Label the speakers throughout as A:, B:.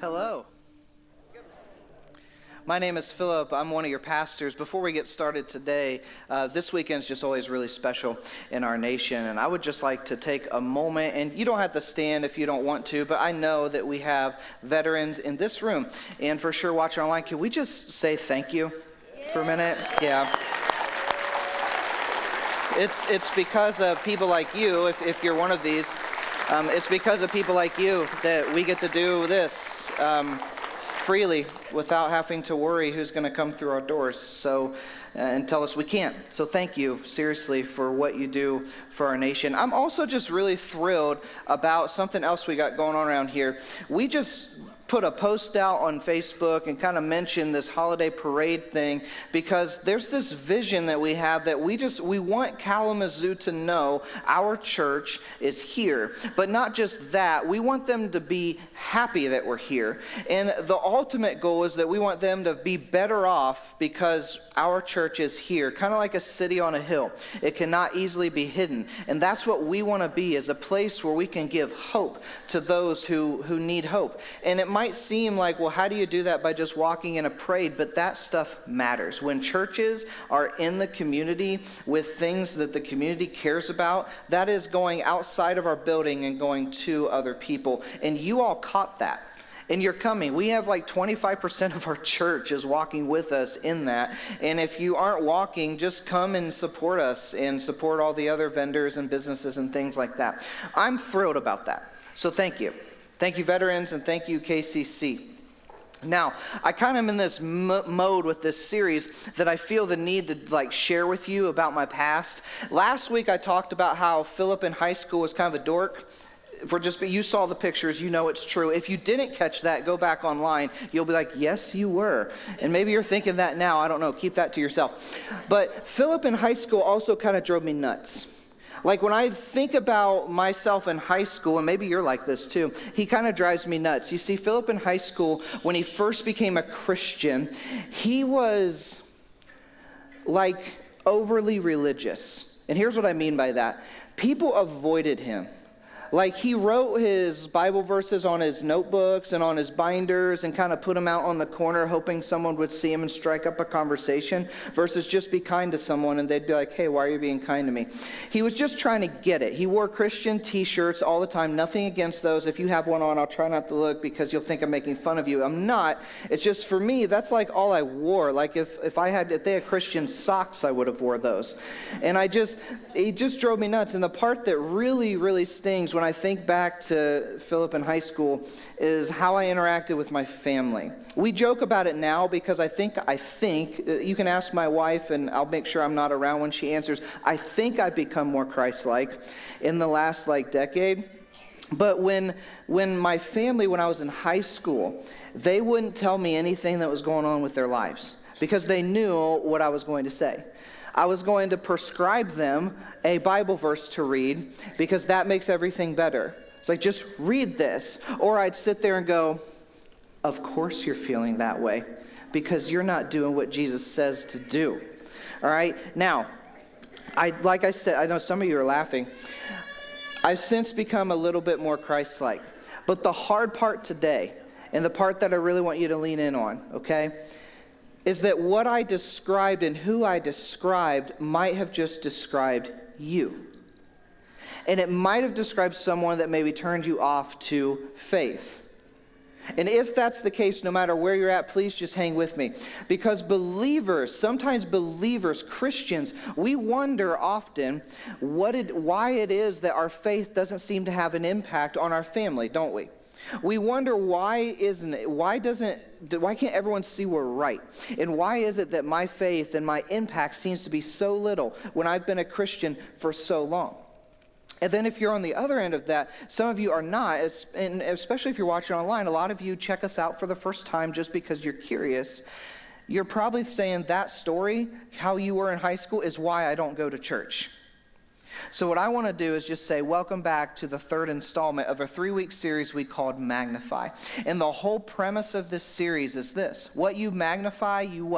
A: Hello. My name is Philip. I'm one of your pastors. Before we get started today, this weekend's just always really special in our nation, and I would just like to take a moment, and you don't have to stand if you don't want to, but I know that we have veterans in this room, and for sure watching online. Can we just say thank you for a minute? Yeah. It's because of people like you, if you're one of these, it's because of people like you that we get to do this freely without having to worry who's going to come through our doors and tell us we can't. So thank you, seriously, for what you do for our nation. I'm also just really thrilled about something else we got going on around here. We just put a post out on Facebook and kind of mentioned this holiday parade thing because there's this vision that we have that we want Kalamazoo to know our church is here. But not just that, we want them to be happy that we're here. And the ultimate goal is that we want them to be better off because our church is here, kind of like a city on a hill. It cannot easily be hidden. And that's what we want to be, is a place where we can give hope to those who need hope. And it might seem like, well, how do you do that by just walking in a parade? But that stuff matters. When churches are in the community with things that the community cares about, that is going outside of our building and going to other people. And you all caught that. And you're coming. We have like 25% of our church is walking with us in that. And if you aren't walking, just come and support us and support all the other vendors and businesses and things like that. I'm thrilled about that. So thank you. Thank you, veterans, and thank you, KCC. Now, I kind of am in this mode with this series that I feel the need to share with you about my past. Last week I talked about how Philip in high school was kind of a dork. You saw the pictures, you know it's true. If you didn't catch that, go back online. You'll be like, yes, you were. And maybe you're thinking that now. I don't know. Keep that to yourself. But Philip in high school also kind of drove me nuts. Like when I think about myself in high school, and maybe you're like this too, he kind of drives me nuts. You see, Philip in high school, when he first became a Christian, he was like overly religious. And here's what I mean by that. People avoided him. Like he wrote his Bible verses on his notebooks and on his binders and kind of put them out on the corner hoping someone would see him and strike up a conversation versus just be kind to someone and they'd be like, hey, why are you being kind to me? He was just trying to get it. He wore Christian t-shirts all the time. Nothing against those. If you have one on, I'll try not to look because you'll think I'm making fun of you. I'm not. It's just for me, that's like all I wore. Like if they had Christian socks, I would have wore those. And it just drove me nuts. And the part that really, really stings when I think back to Philip in high school is how I interacted with my family. We joke about it now because I think you can ask my wife and I'll make sure I'm not around when she answers. I think I've become more Christ-like in the last decade. But when my family, when I was in high school, they wouldn't tell me anything that was going on with their lives because they knew what I was going to say. I was going to prescribe them a Bible verse to read because that makes everything better. It's like, just read this. Or I'd sit there and go, of course you're feeling that way because you're not doing what Jesus says to do. All right? Now, like I said, I know some of you are laughing. I've since become a little bit more Christ-like. But the hard part today, and the part that I really want you to lean in on, okay, is that what I described and who I described might have just described you. And it might have described someone that maybe turned you off to faith. And if that's the case, no matter where you're at, please just hang with me. Because sometimes believers, Christians, we wonder often why it is that our faith doesn't seem to have an impact on our family, don't we? We wonder why can't everyone see we're right? And why is it that my faith and my impact seems to be so little when I've been a Christian for so long? And then if you're on the other end of that, some of you are not, and especially if you're watching online, a lot of you check us out for the first time just because you're curious. You're probably saying that story, how you were in high school, is why I don't go to church. So what I want to do is just say, welcome back to the third installment of a 3-week series we called Magnify. And the whole premise of this series is this. What you magnify, you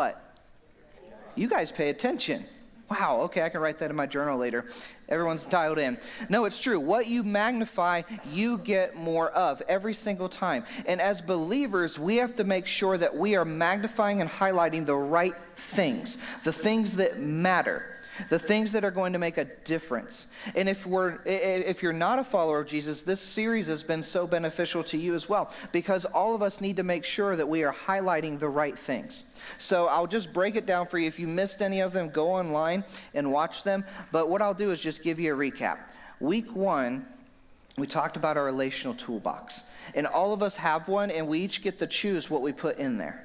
A: guys pay attention. Wow, okay, I can write that in my journal later. Everyone's dialed in. No, it's true. What you magnify, you get more of every single time. And as believers, we have to make sure that we are magnifying and highlighting the right things, the things that matter, the things that are going to make a difference. And if you're not a follower of Jesus, this series has been so beneficial to you as well, because all of us need to make sure that we are highlighting the right things. So I'll just break it down for you. If you missed any of them, go online and watch them. But what I'll do is just give you a recap. Week 1, we talked about our relational toolbox. And all of us have one, and we each get to choose what we put in there.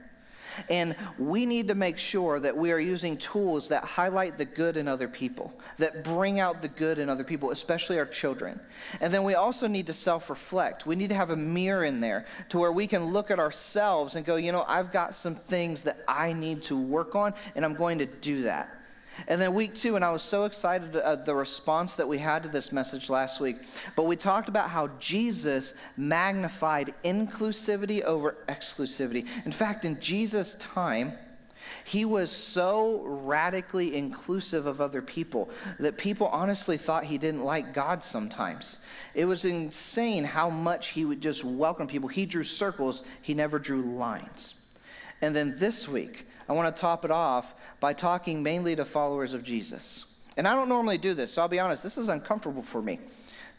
A: And we need to make sure that we are using tools that highlight the good in other people, that bring out the good in other people, especially our children. And then we also need to self-reflect. We need to have a mirror in there to where we can look at ourselves and go, I've got some things that I need to work on, and I'm going to do that. And then week 2, and I was so excited at the response that we had to this message last week, but we talked about how Jesus magnified inclusivity over exclusivity. In fact, in Jesus' time, he was so radically inclusive of other people that people honestly thought he didn't like God sometimes. It was insane how much he would just welcome people. He drew circles, he never drew lines. And then this week, I want to top it off by talking mainly to followers of Jesus. And I don't normally do this, so I'll be honest, this is uncomfortable for me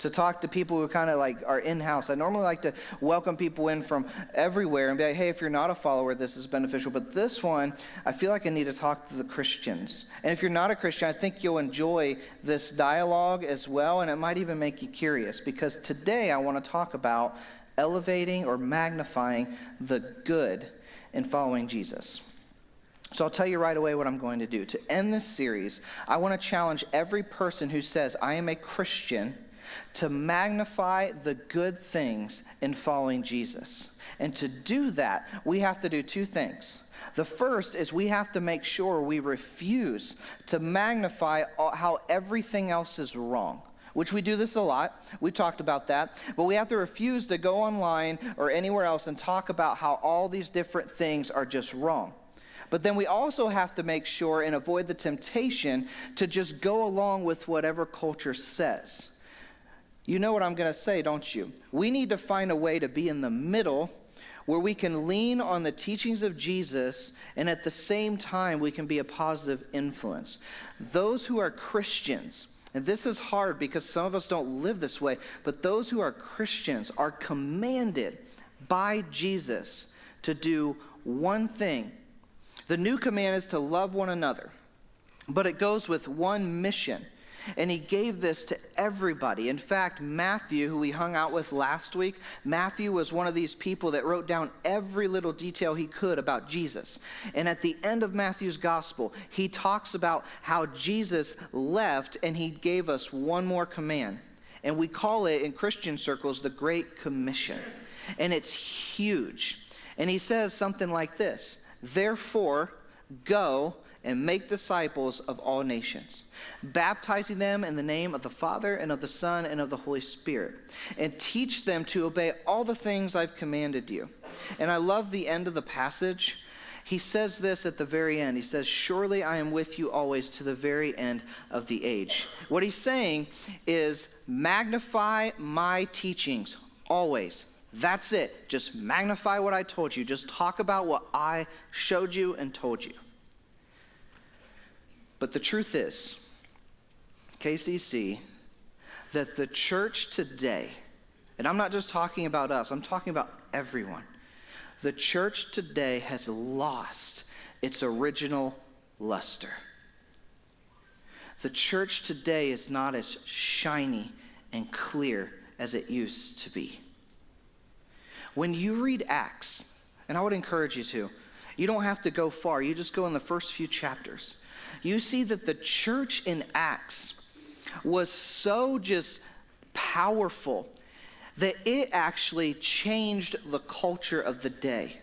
A: to talk to people who kind of like are in-house. I normally like to welcome people in from everywhere and be like, hey, if you're not a follower, this is beneficial. But this one, I feel like I need to talk to the Christians. And if you're not a Christian, I think you'll enjoy this dialogue as well, and it might even make you curious, because today I want to talk about elevating or magnifying the good in following Jesus. So I'll tell you right away what I'm going to do. To end this series, I want to challenge every person who says, I am a Christian, to magnify the good things in following Jesus. And to do that, we have to do 2 things. The first is we have to make sure we refuse to magnify how everything else is wrong, which we do this a lot. We've talked about that. But we have to refuse to go online or anywhere else and talk about how all these different things are just wrong. But then we also have to make sure and avoid the temptation to just go along with whatever culture says. You know what I'm going to say, don't you? We need to find a way to be in the middle where we can lean on the teachings of Jesus, and at the same time we can be a positive influence. Those who are Christians, and this is hard because some of us don't live this way, but those who are Christians are commanded by Jesus to do one thing. The new command is to love one another, but it goes with one mission, and he gave this to everybody. In fact, Matthew, who we hung out with last week, Matthew was one of these people that wrote down every little detail he could about Jesus. And at the end of Matthew's gospel, he talks about how Jesus left and he gave us one more command. And we call it in Christian circles the Great Commission. And it's huge. And he says something like this: therefore, go and make disciples of all nations, baptizing them in the name of the Father and of the Son and of the Holy Spirit, and teach them to obey all the things I've commanded you. And I love the end of the passage. He says this at the very end. He says, surely I am with you always to the very end of the age. What he's saying is magnify my teachings always. That's it. Just magnify what I told you. Just talk about what I showed you and told you. But the truth is, KCC, that the church today, and I'm not just talking about us, I'm talking about everyone. The church today has lost its original luster. The church today is not as shiny and clear as it used to be. When you read Acts, and I would encourage you to, you don't have to go far. You just go in the first few chapters. You see that the church in Acts was so just powerful that it actually changed the culture of the day.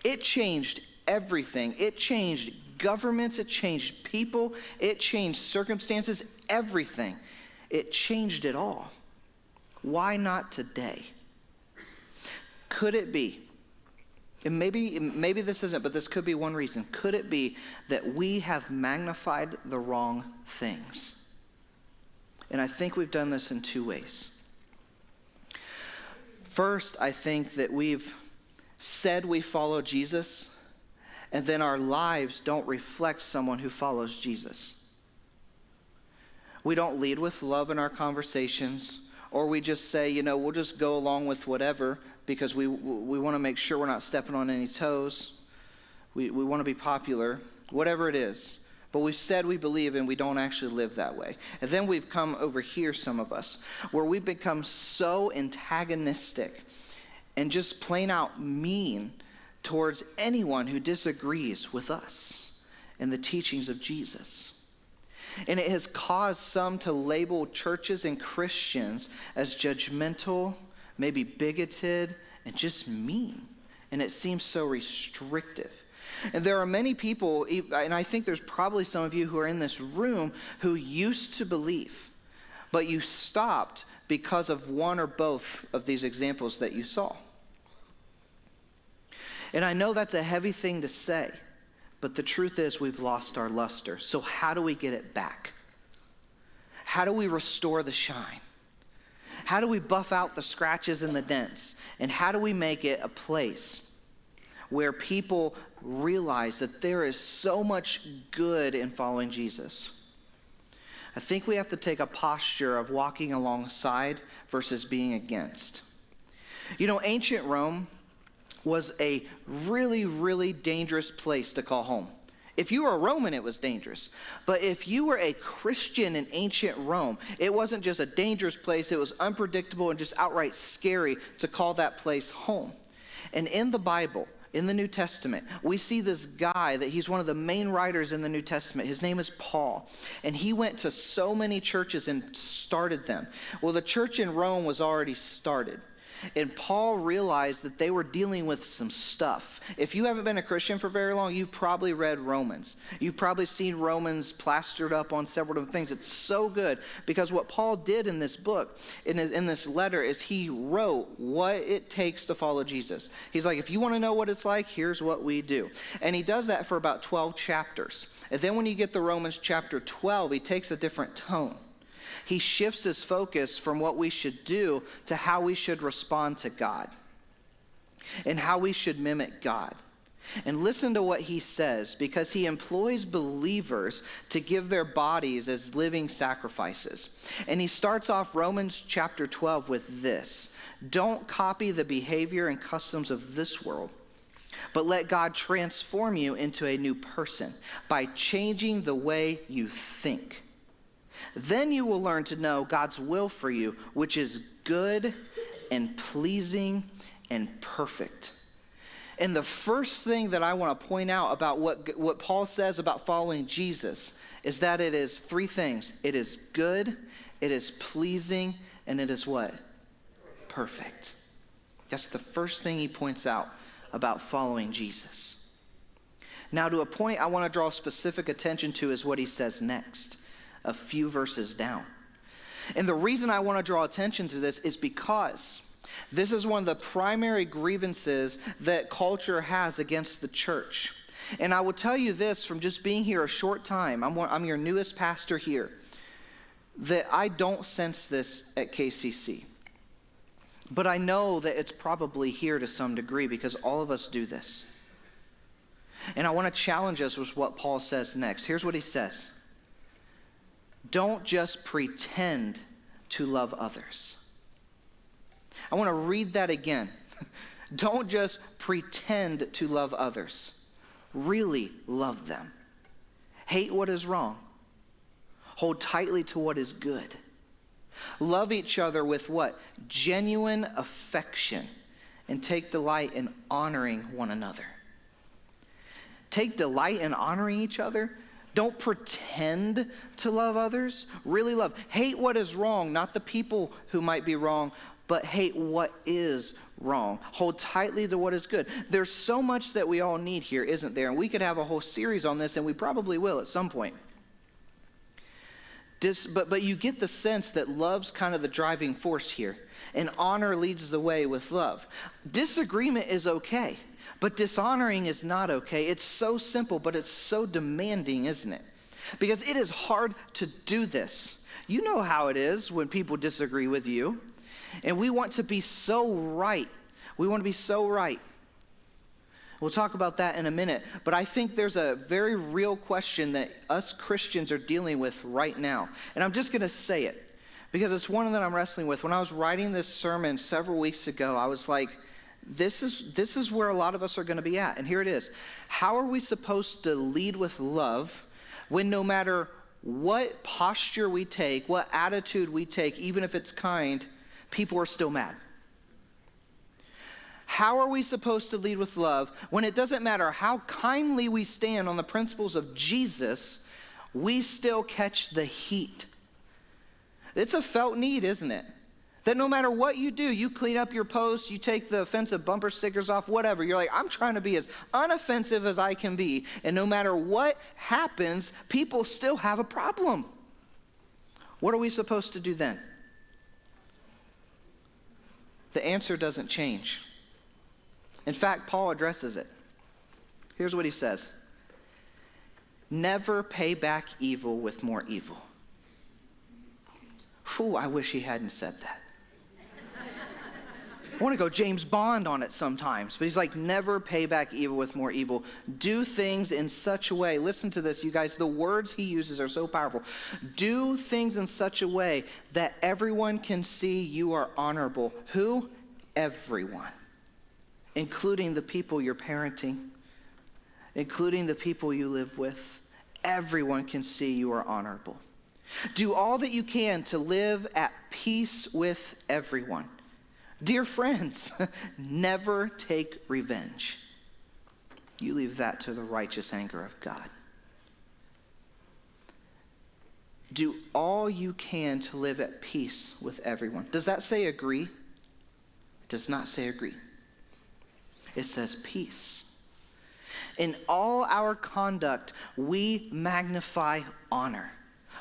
A: It changed everything. It changed governments. It changed people. It changed circumstances, everything. It changed it all. Why not today? Could it be, and maybe this isn't, but this could be one reason. Could it be that we have magnified the wrong things? And I think we've done this in two ways. First, I think that we've said we follow Jesus, and then our lives don't reflect someone who follows Jesus. We don't lead with love in our conversations, or we just say, we'll just go along with whatever because we want to make sure we're not stepping on any toes. We want to be popular, whatever it is. But we've said we believe and we don't actually live that way. And then we've come over here, some of us, where we've become so antagonistic and just plain out mean towards anyone who disagrees with us and the teachings of Jesus. And it has caused some to label churches and Christians as judgmental, maybe bigoted, and just mean. And it seems so restrictive. And there are many people, and I think there's probably some of you who are in this room who used to believe, but you stopped because of one or both of these examples that you saw. And I know that's a heavy thing to say, but the truth is we've lost our luster. So how do we get it back? How do we restore the shine? How do we buff out the scratches and the dents? And how do we make it a place where people realize that there is so much good in following Jesus? I think we have to take a posture of walking alongside versus being against. Ancient Rome was a really, really dangerous place to call home. If you were a Roman, it was dangerous. But if you were a Christian in ancient Rome, it wasn't just a dangerous place, it was unpredictable and just outright scary to call that place home. And in the Bible, in the New Testament, we see this guy that he's one of the main writers in the New Testament. His name is Paul. And he went to so many churches and started them. Well, the church in Rome was already started. And Paul realized that they were dealing with some stuff. If you haven't been a Christian for very long, you've probably read Romans. You've probably seen Romans plastered up on several different things. It's so good because what Paul did in this book, in this letter, is he wrote what it takes to follow Jesus. He's like, if you want to know what it's like, here's what we do. And he does that for about 12 chapters. And then when you get to Romans chapter 12, he takes a different tone. He shifts his focus from what we should do to how we should respond to God and how we should mimic God. And listen to what he says, because he employs believers to give their bodies as living sacrifices. And he starts off Romans chapter 12 with this: don't copy the behavior and customs of this world, but let God transform you into a new person by changing the way you think. Then you will learn to know God's will for you, which is good and pleasing and perfect. And the first thing that I want to point out about what Paul says about following Jesus is that it is three things. It is good, it is pleasing, and it is what? Perfect. That's the first thing he points out about following Jesus. Now, to a point I want to draw specific attention to is what he says next, a few verses down. And the reason I want to draw attention to this is because this is one of the primary grievances that culture has against the church. And I will tell you this from just being here a short time, I'm your newest pastor here, that I don't sense this at KCC. But I know that it's probably here to some degree because all of us do this. And I want to challenge us with what Paul says next. Here's what he says: don't just pretend to love others. I want to read that again. Don't just pretend to love others. Really love them. Hate what is wrong. Hold tightly to what is good. Love each other with what? Genuine affection. And take delight in honoring one another. Take delight in honoring each other. Don't pretend to love others. Really love. Hate what is wrong, not the people who might be wrong, but hate what is wrong. Hold tightly to what is good. There's so much that we all need here, isn't there? And we could have a whole series on this, and we probably will at some point. But you get the sense that love's kind of the driving force here, and honor leads the way with love. Disagreement is okay. But dishonoring is not okay. It's so simple, but it's so demanding, isn't it? Because it is hard to do this. You know how it is when people disagree with you. And we want to be so right. We want to be so right. We'll talk about that in a minute. But I think there's a very real question that us Christians are dealing with right now. And I'm just going to say it because it's one that I'm wrestling with. When I was writing this sermon several weeks ago, I was like, this is where a lot of us are going to be at. And here it is. How are we supposed to lead with love when no matter what posture we take, what attitude we take, even if it's kind, people are still mad? How are we supposed to lead with love when it doesn't matter how kindly we stand on the principles of Jesus, we still catch the heat? It's a felt need, isn't it? That no matter what you do, you clean up your posts, you take the offensive bumper stickers off, whatever. You're like, I'm trying to be as unoffensive as I can be. And no matter what happens, people still have a problem. What are we supposed to do then? The answer doesn't change. In fact, Paul addresses it. Here's what he says. Never pay back evil with more evil. Ooh, I wish he hadn't said that. I want to go James Bond on it sometimes, but he's like, never pay back evil with more evil. Do things in such a way. Listen to this, you guys. The words he uses are so powerful. Do things in such a way that everyone can see you are honorable. Who? Everyone. Including the people you're parenting, including the people you live with. Everyone can see you are honorable. Do all that you can to live at peace with everyone. Dear friends, never take revenge. You leave that to the righteous anger of God. Do all you can to live at peace with everyone. Does that say agree? It does not say agree. It says peace. In all our conduct, we magnify honor.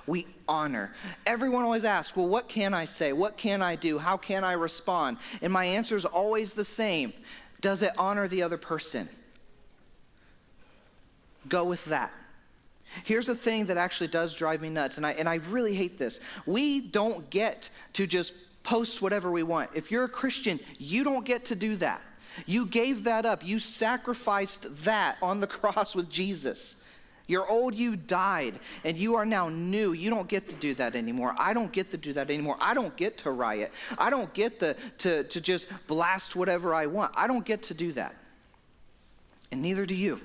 A: We honor. Everyone always asks, well, what can I say? What can I do? How can I respond? And my answer is always the same. Does it honor the other person? Go with that. Here's the thing that actually does drive me nuts, and I really hate this. We don't get to just post whatever we want. If you're a Christian, you don't get to do that. You gave that up. You sacrificed that on the cross with Jesus. Your old you died, and you are now new. You don't get to do that anymore. I don't get to do that anymore. I don't get to riot. I don't get to just blast whatever I want. I don't get to do that. And neither do you.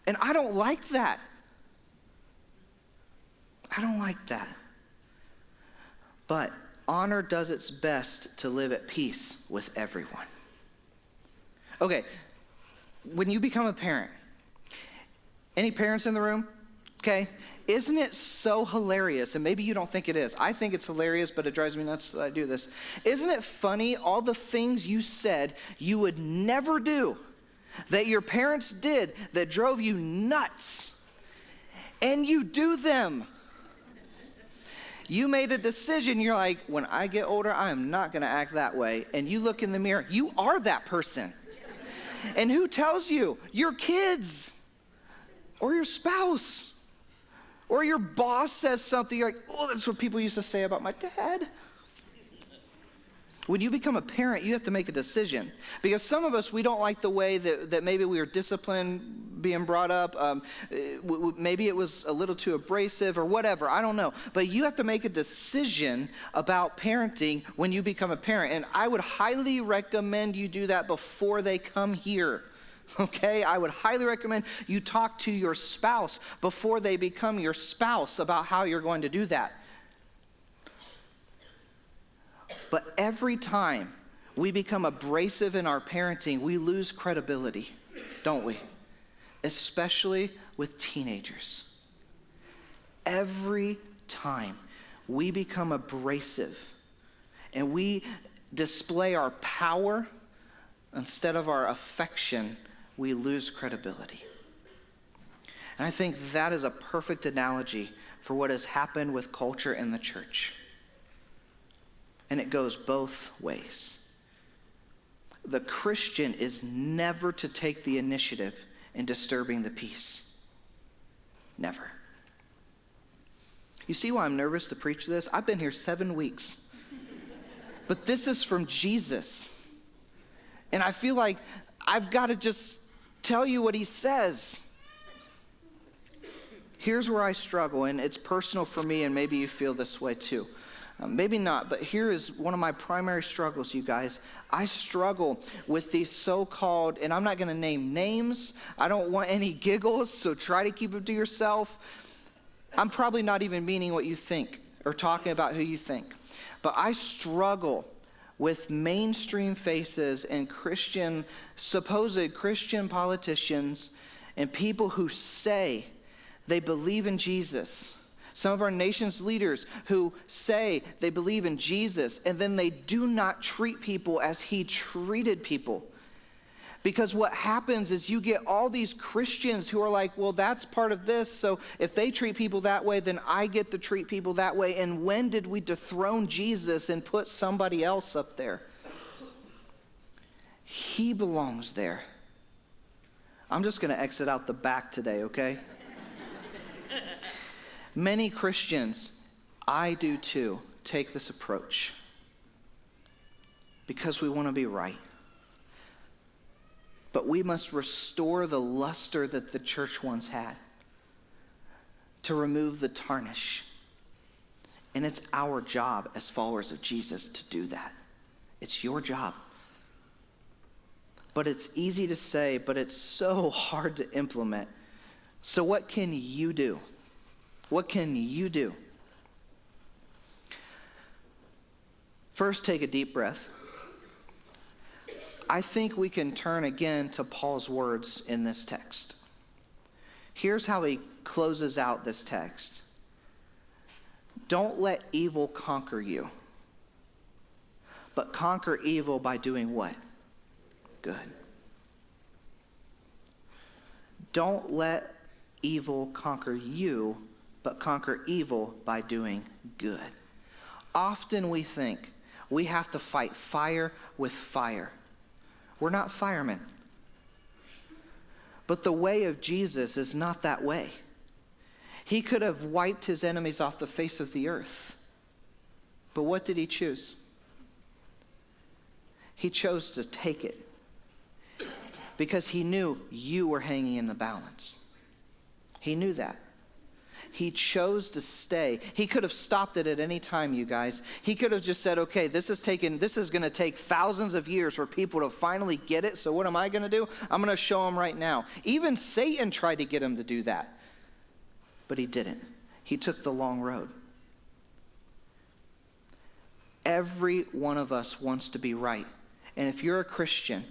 A: And I don't like that. I don't like that. But honor does its best to live at peace with everyone. Okay, when you become a parent, any parents in the room? Okay, isn't it so hilarious? And maybe you don't think it is. I think it's hilarious, but it drives me nuts that I do this. Isn't it funny all the things you said you would never do that your parents did that drove you nuts, and you do them? You made a decision, you're like, when I get older, I am not going to act that way. And you look in the mirror, you are that person. And who tells you? Your kids, or your spouse, or your boss says something, you're like, oh, that's what people used to say about my dad. When you become a parent, you have to make a decision. Because some of us, we don't like the way that maybe we were disciplined being brought up. Maybe it was a little too abrasive or whatever. I don't know. But you have to make a decision about parenting when you become a parent. And I would highly recommend you do that before they come here. Okay? I would highly recommend you talk to your spouse before they become your spouse about how you're going to do that. But every time we become abrasive in our parenting, we lose credibility, don't we? Especially with teenagers. Every time we become abrasive and we display our power instead of our affection, we lose credibility. And I think that is a perfect analogy for what has happened with culture in the church. And it goes both ways. The Christian is never to take the initiative in disturbing the peace. Never. You see why I'm nervous to preach this? I've been here 7 weeks. But this is from Jesus. And I feel like I've got to just tell you what he says. Here's where I struggle, and it's personal for me, and maybe you feel this way too. Maybe not, but here is one of my primary struggles, you guys. I struggle with these so-called, and I'm not going to name names. I don't want any giggles, so try to keep them to yourself. I'm probably not even meaning what you think or talking about who you think. But I struggle with mainstream faces and supposed Christian politicians and people who say they believe in Jesus. Some of our nation's leaders who say they believe in Jesus, and then they do not treat people as he treated people. Because what happens is you get all these Christians who are like, well, that's part of this, so if they treat people that way, then I get to treat people that way. And when did we dethrone Jesus and put somebody else up there? He belongs there. I'm just going to exit out the back today, okay? Many Christians, I do too, take this approach because we want to be right. But we must restore the luster that the church once had, to remove the tarnish. And it's our job as followers of Jesus to do that. It's your job. But it's easy to say, but it's so hard to implement. So what can you do? What can you do? First, take a deep breath. I think we can turn again to Paul's words in this text. Here's how he closes out this text. Don't let evil conquer you, but conquer evil by doing what? Good. Don't let evil conquer you, but conquer evil by doing good. Often we think we have to fight fire with fire. We're not firemen. But the way of Jesus is not that way. He could have wiped his enemies off the face of the earth. But what did he choose? He chose to take it because he knew you were hanging in the balance. He knew that. He chose to stay. He could have stopped it at any time, you guys. He could have just said, okay, this is going to take thousands of years for people to finally get it. So what am I going to do? I'm going to show them right now. Even Satan tried to get him to do that. But he didn't. He took the long road. Every one of us wants to be right. And if you're a Christian,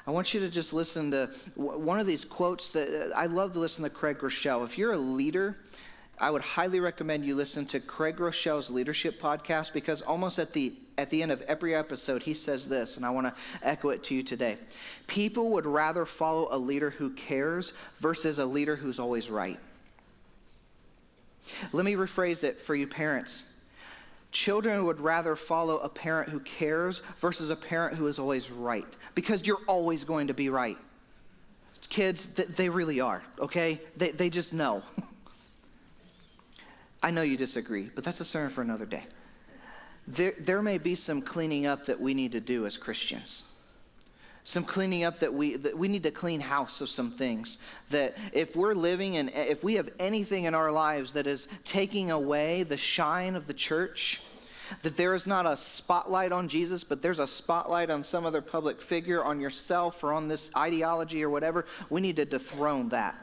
A: I want you to just listen to one of these quotes that I love to listen to Craig Rochelle. If you're a leader, I would highly recommend you listen to Craig Rochelle's leadership podcast, because almost at the end of every episode, he says this, and I want to echo it to you today. People would rather follow a leader who cares versus a leader who's always right. Let me rephrase it for you parents. Children would rather follow a parent who cares versus a parent who is always right, because you're always going to be right. Kids, they really are, okay? They just know. I know you disagree, but that's a sermon for another day. There may be some cleaning up that we need to do as Christians. Some cleaning up that we need to clean house of some things. That if we're living and if we have anything in our lives that is taking away the shine of the church, that there is not a spotlight on Jesus, but there's a spotlight on some other public figure, on yourself or on this ideology or whatever, we need to dethrone that.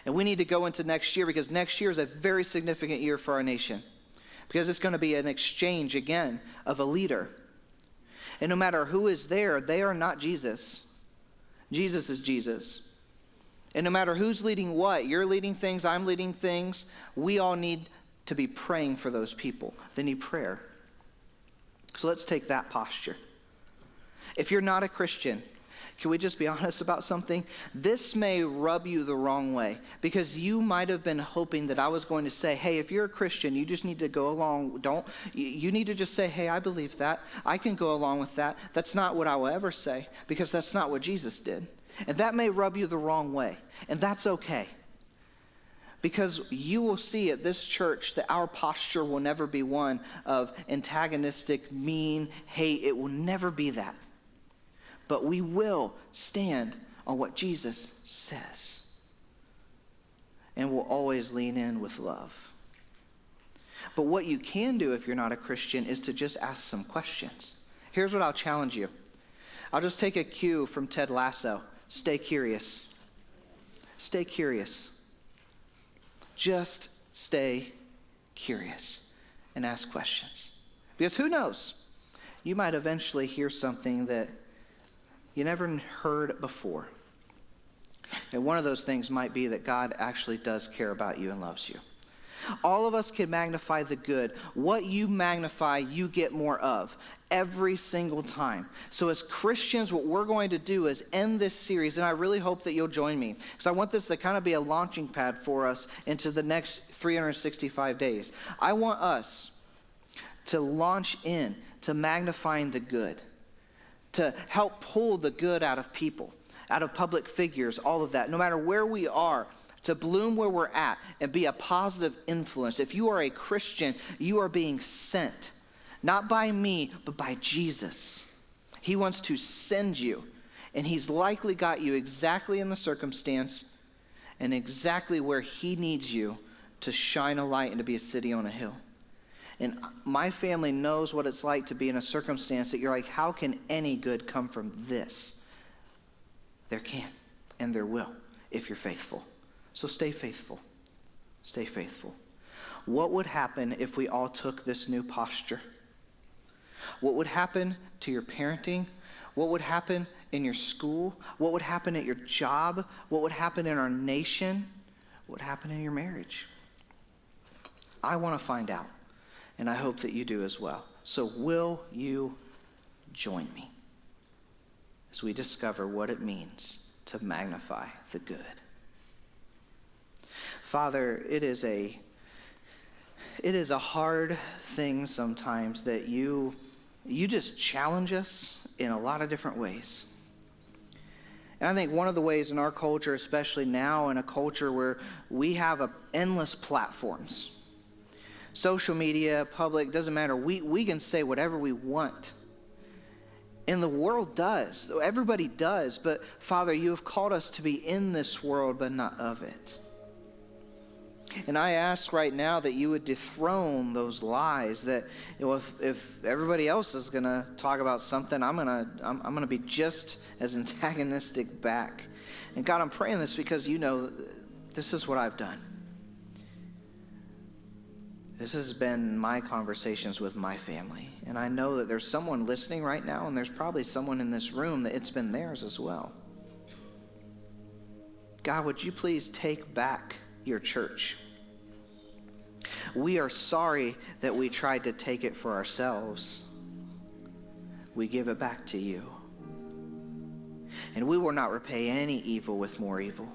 A: And we need to go into next year, because next year is a very significant year for our nation. Because it's going to be an exchange again of a leader. And no matter who is there, they are not Jesus. Jesus is Jesus. And no matter who's leading what, you're leading things, I'm leading things, we all need to be praying for those people. They need prayer. So let's take that posture. If you're not a Christian, can we just be honest about something? This may rub you the wrong way, because you might have been hoping that I was going to say, hey, if you're a Christian, you just need to go along. You need to just say, hey, I believe that. I can go along with that. That's not what I will ever say, because that's not what Jesus did. And that may rub you the wrong way, and that's okay. Because you will see at this church that our posture will never be one of antagonistic, mean, hate. It will never be that. But we will stand on what Jesus says. And we'll always lean in with love. But what you can do if you're not a Christian is to just ask some questions. Here's what I'll challenge you. I'll just take a cue from Ted Lasso. Stay curious. Stay curious. Just stay curious and ask questions. Because who knows? You might eventually hear something that you never heard before. And one of those things might be that God actually does care about you and loves you. All of us can magnify the good. What you magnify, you get more of every single time. So as Christians, what we're going to do is end this series, and I really hope that you'll join me, because I want this to kind of be a launching pad for us into the next 365 days. I want us to launch in to magnifying the good, to help pull the good out of people, out of public figures, all of that, no matter where we are, to bloom where we're at and be a positive influence. If you are a Christian, you are being sent, not by me, but by Jesus. He wants to send you, and he's likely got you exactly in the circumstance and exactly where he needs you to shine a light and to be a city on a hill. And my family knows what it's like to be in a circumstance that you're like, how can any good come from this? There can, and there will, if you're faithful. So stay faithful. Stay faithful. What would happen if we all took this new posture? What would happen to your parenting? What would happen in your school? What would happen at your job? What would happen in our nation? What would happen in your marriage? I want to find out, and I hope that you do as well. So will you join me as we discover what it means to magnify the good? Father, it is a hard thing sometimes that you just challenge us in a lot of different ways. And I think one of the ways in our culture, especially now in a culture where we have endless platforms, social media, public, doesn't matter, we can say whatever we want. And the world does. Everybody does. But Father, you have called us to be in this world, but not of it. And I ask right now that you would dethrone those lies, that if everybody else is going to talk about something, I'm going to be just as antagonistic back. And God, I'm praying this because you know this is what I've done. This has been my conversations with my family. And I know that there's someone listening right now, and there's probably someone in this room that it's been theirs as well. God, would you please take back your church? We are sorry that we tried to take it for ourselves. We give it back to you. And we will not repay any evil with more evil.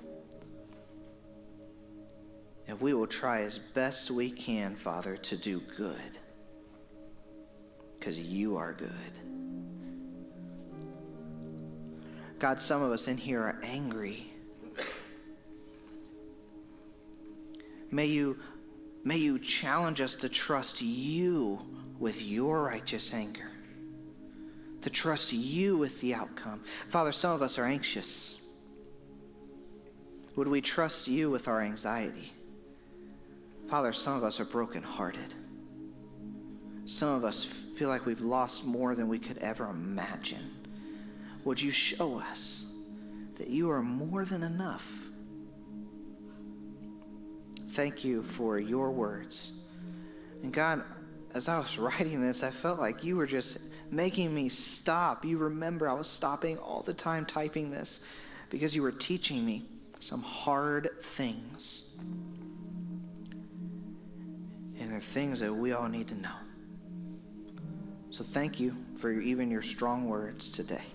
A: And we will try as best we can, Father, to do good. Because you are good. God, some of us in here are angry. May you challenge us to trust you with your righteous anger, to trust you with the outcome. Father, some of us are anxious. Would we trust you with our anxiety? Father, some of us are brokenhearted. Some of us feel like we've lost more than we could ever imagine. Would you show us that you are more than enough? Thank you for your words. And God, as I was writing this, I felt like you were just making me stop. You remember I was stopping all the time typing this because you were teaching me some hard things. And they're things that we all need to know. So thank you for even your strong words today.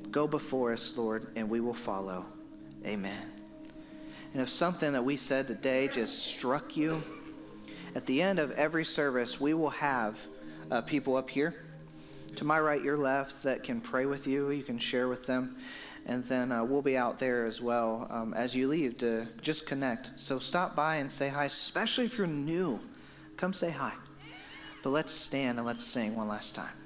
A: Go before us, Lord, and we will follow. Amen. And if something that we said today just struck you, at the end of every service, we will have people up here. to my right, your left, that can pray with you. You can share with them. And then we'll be out there as well as you leave to just connect. So stop by and say hi, especially if you're new. Come say hi. But let's stand and let's sing one last time.